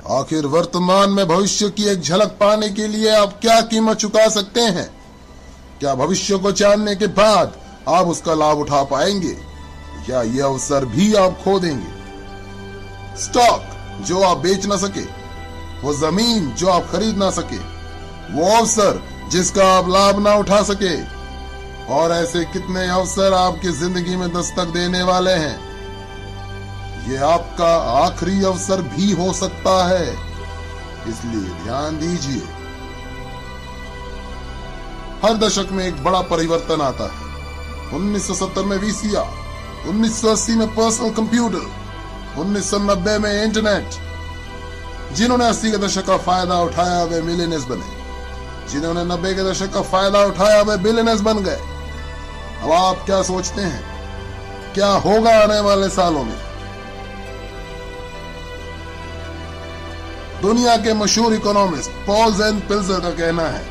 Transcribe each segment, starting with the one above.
आखिर वर्तमान में भविष्य की एक झलक पाने के लिए आप क्या कीमत चुका सकते हैं? क्या भविष्य को जानने के बाद आप उसका लाभ उठा पाएंगे या ये अवसर भी आप खो देंगे? स्टॉक जो आप बेच ना सके, वो जमीन जो आप खरीद ना सके, वो अवसर जिसका आप लाभ ना उठा सके, और ऐसे कितने अवसर आपकी जिंदगी में दस्तक देने वाले हैं। ये आपका आखिरी अवसर भी हो सकता है, इसलिए ध्यान दीजिए। हर दशक में एक बड़ा परिवर्तन आता है। 1970 में वीसीआर, 1980 में पर्सनल कंप्यूटर, 1990 में इंटरनेट। जिन्होंने 80 के दशक का फायदा उठाया वे मिलियनेयर्स बने, जिन्होंने 90 के दशक का फायदा उठाया वे बिलियनेयर्स बन गए। अब आप क्या सोचते हैं, क्या होगा आने वाले सालों में? दुनिया के मशहूर इकोनॉमिस्ट पॉल ज़ेन पिल्जर का कहना है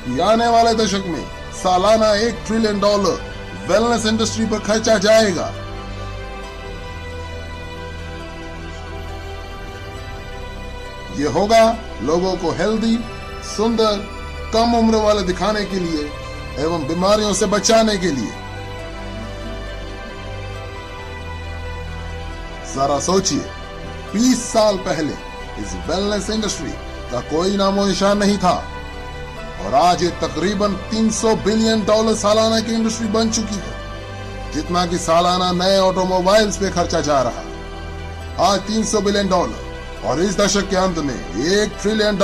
कि आने वाले दशक में सालाना $1 ट्रिलियन वेलनेस इंडस्ट्री पर खर्चा जाएगा। ये होगा लोगों को हेल्दी, सुंदर, कम उम्र वाले दिखाने के लिए एवं बीमारियों से बचाने के लिए। जरा सोचिए, 20 साल पहले इस वेलनेस इंडस्ट्री का कोई नामो निशान नहीं था और आज ये तकरीबन $300 बिलियन सालाना की इंडस्ट्री बन चुकी है, जितना कि सालाना नए ऑटोमोबाइल्स पे खर्चा जा रहा है। आज $300 बिलियन और इस दशक के अंत में $1 ट्रिलियन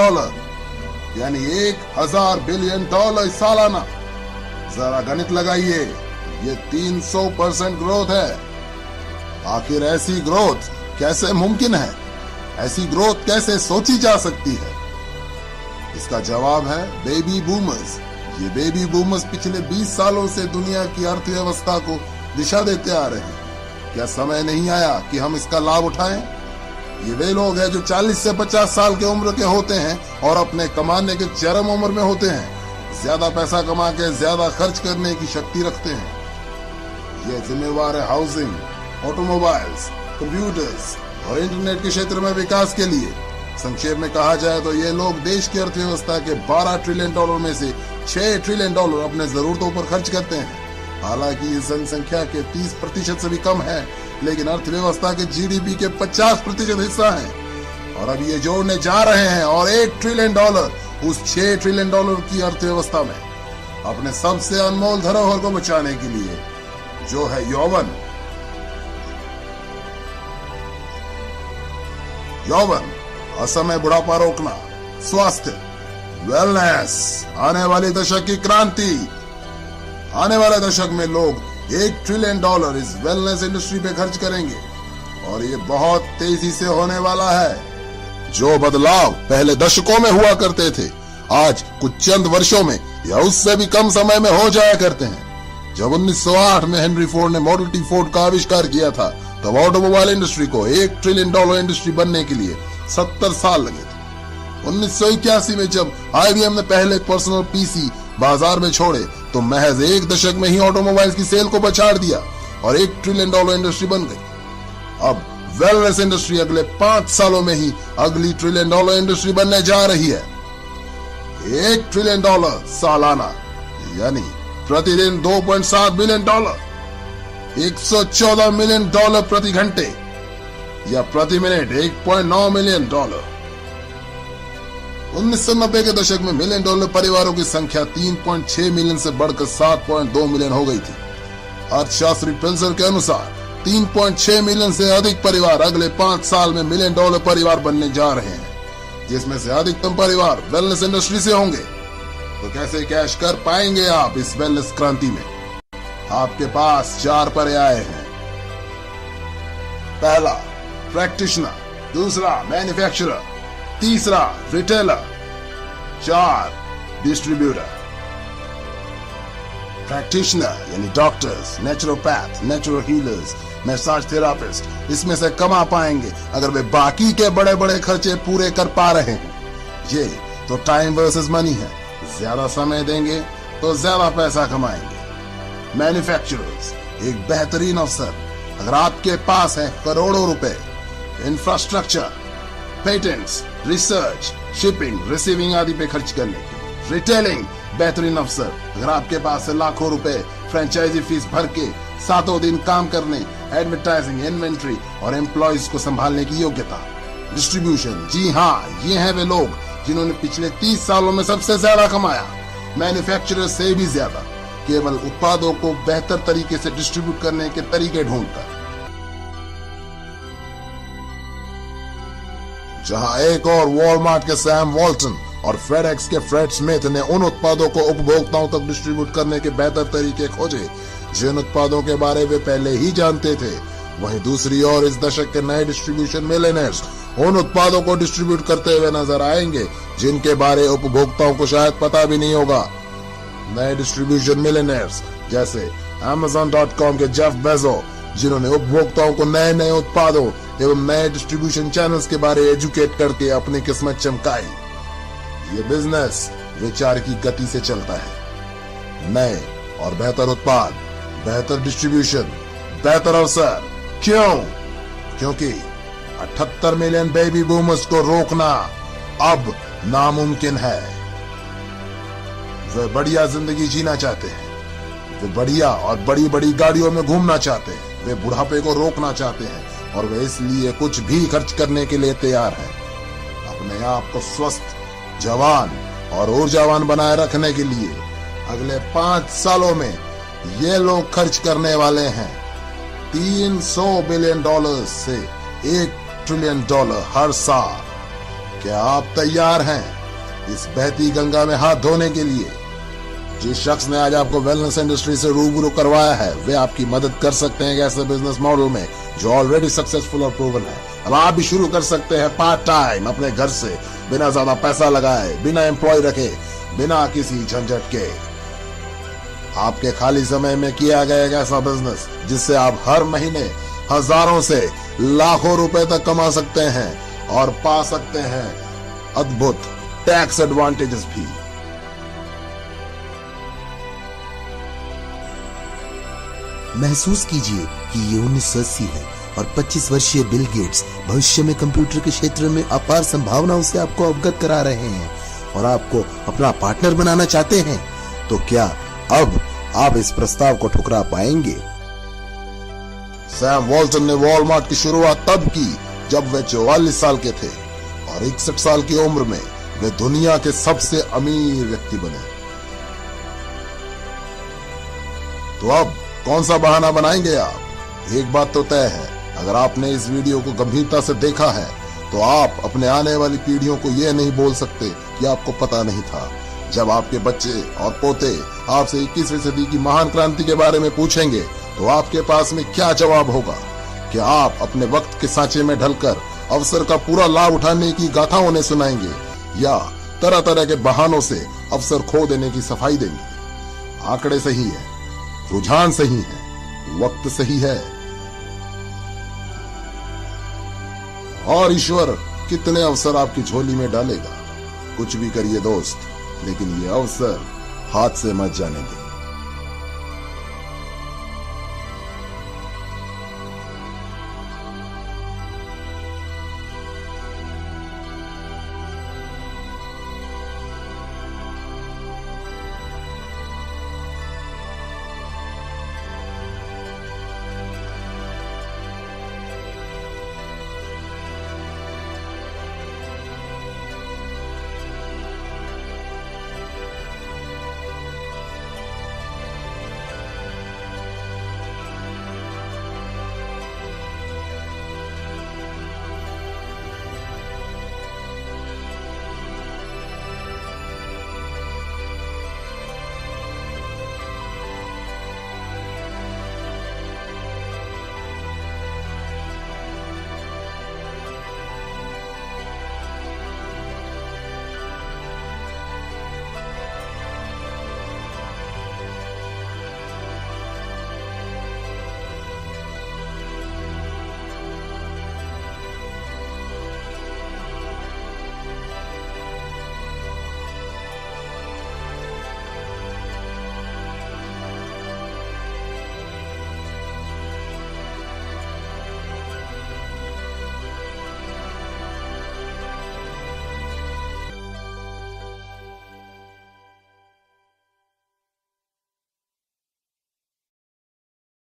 यानी $1000 बिलियन सालाना। जरा गणित लगाइए, ये 300% ग्रोथ है। आखिर ऐसी ग्रोथ कैसे मुमकिन है? ऐसी ग्रोथ कैसे सोची जा सकती है? इसका जवाब है बेबी बूमर्स। ये बेबी बूमर्स पिछले 20 सालों से दुनिया की अर्थव्यवस्था को दिशा देते आ रहे हैं। क्या समय नहीं आया कि हम इसका लाभ उठाएं? ये वे लोग हैं जो 40 से 50 साल के उम्र के होते हैं और अपने कमाने के चरम उम्र में होते हैं। ज्यादा पैसा कमा के ज्यादा खर्च करने की शक्ति रखते हैं। ये जिम्मेवार है हाउसिंग, ऑटोमोबाइल्स, कंप्यूटर्स और इंटरनेट के क्षेत्र में विकास के लिए। संक्षेप में कहा जाए तो ये लोग देश की अर्थव्यवस्था के $12 ट्रिलियन में से $6 ट्रिलियन अपने जरूरतों पर खर्च करते हैं। हालांकि ये जनसंख्या के 30% से भी कम है, लेकिन अर्थव्यवस्था के जीडीपी के 50% हिस्सा है। और अब ये जोड़ने जा रहे हैं और $1 ट्रिलियन उस $6 ट्रिलियन की अर्थव्यवस्था में अपने सबसे अनमोल धरोहर को बचाने के लिए, जो है यौवन। यौवन, असमय बुढ़ापा रोकना, स्वास्थ्य, वेलनेस, आने वाले दशक की क्रांति। आने वाले दशक में लोग $1 ट्रिलियन इस वेलनेस इंडस्ट्री पे खर्च करेंगे और ये बहुत तेजी से होने वाला है। जो बदलाव पहले दशकों में हुआ करते थे, आज कुछ चंद वर्षों में या उससे भी कम समय में हो जाया करते हैं। जब 1908 में हेनरी फोर्ड ने मॉडल टी फोर्ड का आविष्कार किया था, तब ऑटोमोबाइल इंडस्ट्री को $1 ट्रिलियन इंडस्ट्री बनने के लिए 70 साल लगे थे। 1981 में जब IBM ने पहले पर्सनल PC बाजार में छोड़े, तो महज 1 दशक में ही ऑटोमोबाइल्स की सेल को पछाड़ दिया और $1 ट्रिलियन इंडस्ट्री बन गई। अब वेलनेस इंडस्ट्री अगले 5 सालों में ही अगली $1 ट्रिलियन इंडस्ट्री बनने जा रही है। $1 ट्रिलियन सालाना, यानी प्रतिदिन $2.7 बिलियन, $114 मिलियन प्रति घंटे या प्रति मिनट $1.9 मिलियन। 1990 के दशक में $1 मिलियन परिवारों की संख्या 3.6 मिलियन से बढ़कर 7.2 मिलियन हो गई थी। अर्थशास्त्री पिल्जर के अनुसार 3.6 मिलियन से अधिक परिवार अगले 5 साल में $1 मिलियन परिवार बनने जा रहे हैं, जिसमें से अधिकतम परिवार वेलनेस इंडस्ट्री से होंगे। तो कैसे कैश कर पाएंगे आप इस वेलनेस क्रांति में? आपके पास 4 पर्याय हैं। पहला, प्रैक्टिशनर, दूसरा मैन्युफैक्चरर, तीसरा रिटेलर, 4 डिस्ट्रीब्यूटर। प्रैक्टिशनर यानी doctors, naturopath, naturo healers, massage therapist इसमें से कमा पाएंगे अगर वे बाकी के बड़े बड़े खर्चे पूरे कर पा रहे हैं। ये तो टाइम वर्सेस मनी है, ज्यादा समय देंगे तो ज्यादा पैसा कमाएंगे। मैन्युफैक्चरर्स, एक बेहतरीन अवसर अगर आपके पास है करोड़ों रुपए, infrastructure, patents, research, shipping, receiving आदि पे खर्च करने के। रिटेलिंग, बेहतरीन अवसर। अगर आपके पास है लाखों रुपए फ्रेंचाइजी फीस भर के सातों दिन काम करने, एडवर्टाइजिंग, इन्वेंट्री और एम्प्लॉयज को संभालने की योग्यता। डिस्ट्रीब्यूशन, जी हाँ, ये हैं वे लोग जिन्होंने पिछले 30 सालों में सबसे ज्यादा कमाया, मैन्युफैक्चरर से भी ज्यादा, केवल उत्पादों को बेहतर तरीके से डिस्ट्रीब्यूट करने के तरीके ढूंढकर। जहां एक और वॉलमार्ट के सैम वॉल्टन और फेडेक्स के फ्रेड स्मिथ ने उन उत्पादों को उपभोक्ताओं तक डिस्ट्रीब्यूट करने के बेहतर तरीके खोजे जिन उत्पादों के बारे में पहले ही जानते थे, वहीं दूसरी ओर इस दशक के नए डिस्ट्रीब्यूशन मिलियनेयर्स उन उत्पादों को डिस्ट्रीब्यूट करते हुए नजर आएंगे जिनके बारे उपभोक्ताओं को शायद पता भी नहीं होगा। नए डिस्ट्रीब्यूशन मिलियनेयर्स जैसे Amazon.com के जेफ बेजो, जिन्होंने उपभोक्ताओं को नए नए उत्पादों एवं नए डिस्ट्रीब्यूशन चैनल्स के बारे एजुकेट करके अपनी किस्मत चमकाई। ये बिजनेस विचार की गति से चलता है। नए और बेहतर उत्पाद, बेहतर डिस्ट्रीब्यूशन, बेहतर अवसर। क्यों? क्योंकि 78 मिलियन बेबी बूमर्स को रोकना अब नामुमकिन है। वे बढ़िया जिंदगी जीना चाहते हैं, वे बढ़िया और बड़ी बड़ी गाड़ियों में घूमना चाहते हैं, वे बुढ़ापे को रोकना चाहते हैं और वे इसलिए कुछ भी खर्च करने के लिए तैयार हैं। अपने आप को स्वस्थ, जवान और ऊर्जावान बनाए रखने के लिए अगले 5 सालों में ये लोग खर्च करने वाले हैं $300 बिलियन से $1 ट्रिलियन हर साल। क्या आप तैयार हैं इस बहती गंगा में हाथ धोने के लिए? जिस शख्स ने आज आपको वेलनेस इंडस्ट्री से रूबरू करवाया है, वे आपकी मदद कर सकते हैं ऐसे बिजनेस मॉडल में जो ऑलरेडी सक्सेसफुल और प्रूवन है। अब आप भी शुरू कर सकते हैं पार्ट टाइम अपने घर से, बिना ज्यादा पैसा लगाए, बिना एम्प्लॉय रखे, बिना किसी झंझट के। आपके खाली समय में किया गया एक ऐसा बिजनेस जिससे आप हर महीने हजारों से लाखों रुपए तक कमा सकते हैं और पा सकते हैं अद्भुत टैक्स एडवांटेजेस भी। महसूस कीजिए कि ये 1980 है और 25 वर्षीय बिल गेट्स भविष्य में कंप्यूटर के क्षेत्र में अपार संभावनाओं से आपको अवगत करा रहे हैं और आपको अपना पार्टनर बनाना चाहते हैं। तो क्या अब आप इस प्रस्ताव को ठुकरा पाएंगे? सैम वॉल्टन ने वॉलमार्ट की शुरुआत तब की जब वे 44 साल के थे और 61 साल की उम्र में वे दुनिया के सबसे अमीर व्यक्ति बने। तो अब कौन सा बहाना बनाएंगे आप? एक बात तो तय है, अगर आपने इस वीडियो को गंभीरता से देखा है तो आप अपने आने वाली पीढ़ियों को यह नहीं बोल सकते कि आपको पता नहीं था। जब आपके बच्चे और पोते आपसे 21वीं सदी की महान क्रांति के बारे में पूछेंगे तो आपके पास में क्या जवाब होगा? क्या आप अपने वक्त के सांचे में ढलकर अवसर का पूरा लाभ उठाने की गाथा उन्हें सुनाएंगे या तरह तरह के बहानों से अवसर खो देने की सफाई देंगे? आंकड़े सही है, रुझान सही है, वक्त सही है और ईश्वर कितने अवसर आपकी झोली में डालेगा। कुछ भी करिए दोस्त, लेकिन ये अवसर हाथ से मत जाने दें।